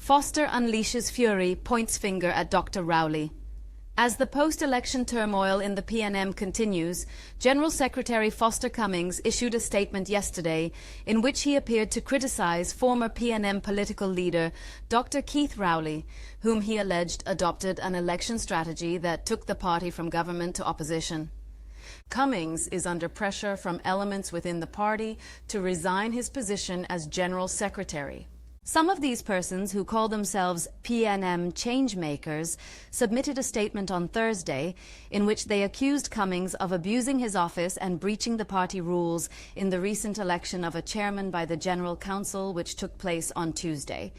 Foster unleashes fury, points finger at Dr. Rowley. As the post-election turmoil in the PNM continues, General Secretary Foster Cummings issued a statement yesterday in which he appeared to criticize former PNM political leader Dr. Keith Rowley, whom he alleged adopted an election strategy that took the party from government to opposition. Cummings is under pressure from elements within the party to resign his position as General Secretary. Some of these persons, who call themselves PNM changemakers, submitted a statement on Thursday in which they accused Cummings of abusing his office and breaching the party rules in the recent election of a chairman by the General Council, which took place on Tuesday.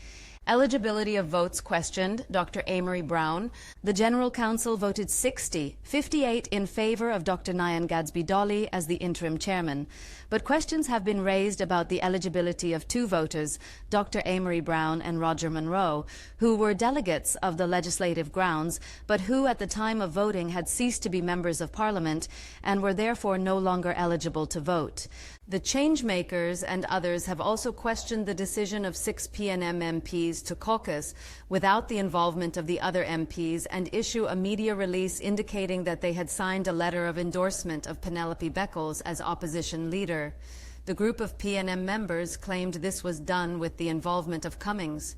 Eligibility of votes questioned, Dr. Amory Brown. The General Council voted 58 in favor of Dr. Gadsby Dolly as the interim chairman. But questions have been raised about the eligibility of two voters, Dr. Amory Brown and Roger Monroe, who were delegates of the legislative grounds, but who at the time of voting had ceased to be members of Parliament and were therefore no longer eligible to vote. The changemakers and others have also questioned the decision of 6 PNM MPs to caucus without the involvement of the other MPs and issue a media release indicating that they had signed a letter of endorsement of Penelope Beckles as opposition leader. The group of PNM members claimed this was done with the involvement of Cummings.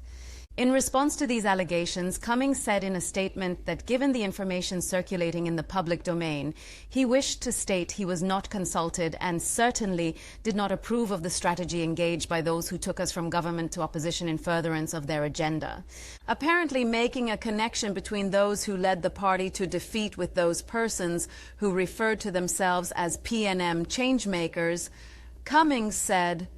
In response to these allegations, Cummings said in a statement that given the information circulating in the public domain, he wished to state he was not consulted and certainly did not approve of the strategy engaged by those who took us from government to opposition in furtherance of their agenda. Apparently making a connection between those who led the party to defeat with those persons who referred to themselves as PNM changemakers, Cummings said,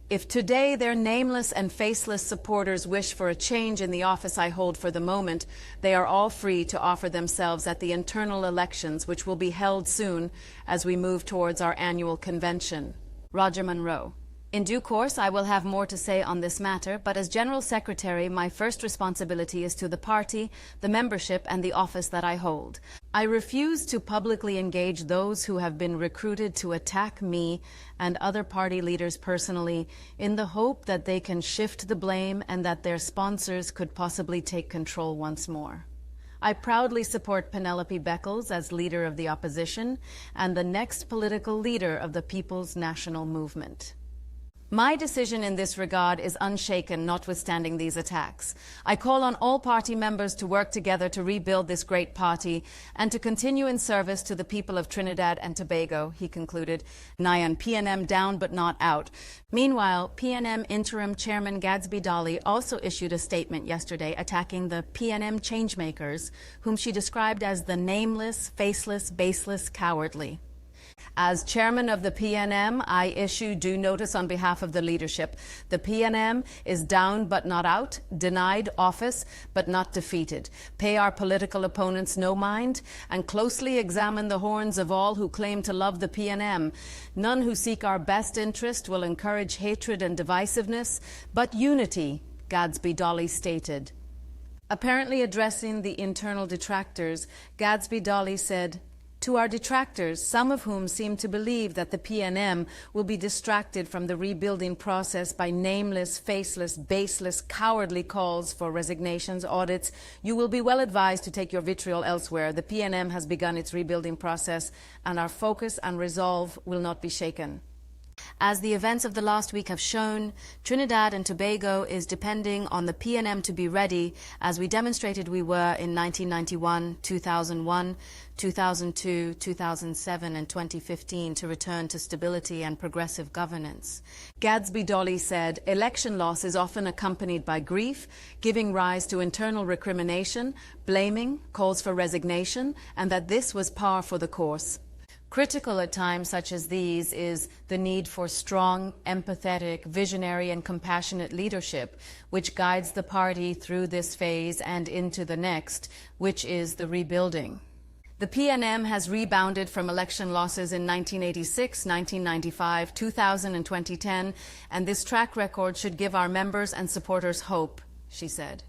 "If today their nameless and faceless supporters wish for a change in the office I hold for the moment, they are all free to offer themselves at the internal elections, which will be held soon as we move towards our annual convention." Roger Monroe. In due course, I will have more to say on this matter, but as General Secretary, my first responsibility is to the party, the membership, and the office that I hold. I refuse to publicly engage those who have been recruited to attack me and other party leaders personally in the hope that they can shift the blame and that their sponsors could possibly take control once more. I proudly support Penelope Beckles as leader of the opposition and the next political leader of the People's National Movement. My decision in this regard is unshaken, notwithstanding these attacks. I call on all party members to work together to rebuild this great party and to continue in service to the people of Trinidad and Tobago, he concluded. Nyan PNM down but not out. Meanwhile, PNM interim chairman Gadsby Dolly also issued a statement yesterday attacking the PNM changemakers, whom she described as the nameless, faceless, baseless, cowardly. As chairman of the PNM, I issue due notice on behalf of the leadership. The PNM is down but not out, denied office but not defeated. Pay our political opponents no mind, and closely examine the horns of all who claim to love the PNM. None who seek our best interest will encourage hatred and divisiveness, but unity, Gadsby Dolly stated. Apparently addressing the internal detractors, Gadsby Dolly said, "To our detractors, some of whom seem to believe that the PNM will be distracted from the rebuilding process by nameless, faceless, baseless, cowardly calls for resignations, audits, you will be well advised to take your vitriol elsewhere. The PNM has begun its rebuilding process, and our focus and resolve will not be shaken." As the events of the last week have shown, Trinidad and Tobago is depending on the PNM to be ready, as we demonstrated we were in 1991, 2001, 2002, 2007, and 2015 to return to stability and progressive governance. Gadsby Dolly said, "Election loss is often accompanied by grief, giving rise to internal recrimination, blaming, calls for resignation, and that this was par for the course." Critical at times such as these is the need for strong, empathetic, visionary, and compassionate leadership, which guides the party through this phase and into the next, which is the rebuilding. The PNM has rebounded from election losses in 1986, 1995, 2000, and 2010, and this track record should give our members and supporters hope, she said.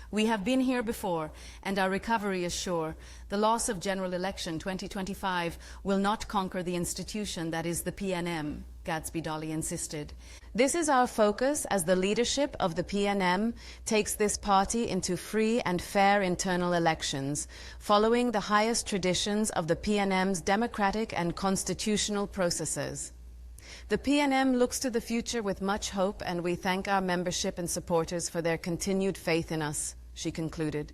We have been here before, and our recovery is sure. The loss of General Election 2025 will not conquer the institution that is the PNM, Gadsby Dolly insisted. This is our focus as the leadership of the PNM takes this party into free and fair internal elections, following the highest traditions of the PNM's democratic and constitutional processes. The PNM looks to the future with much hope, and we thank our membership and supporters for their continued faith in us, she concluded.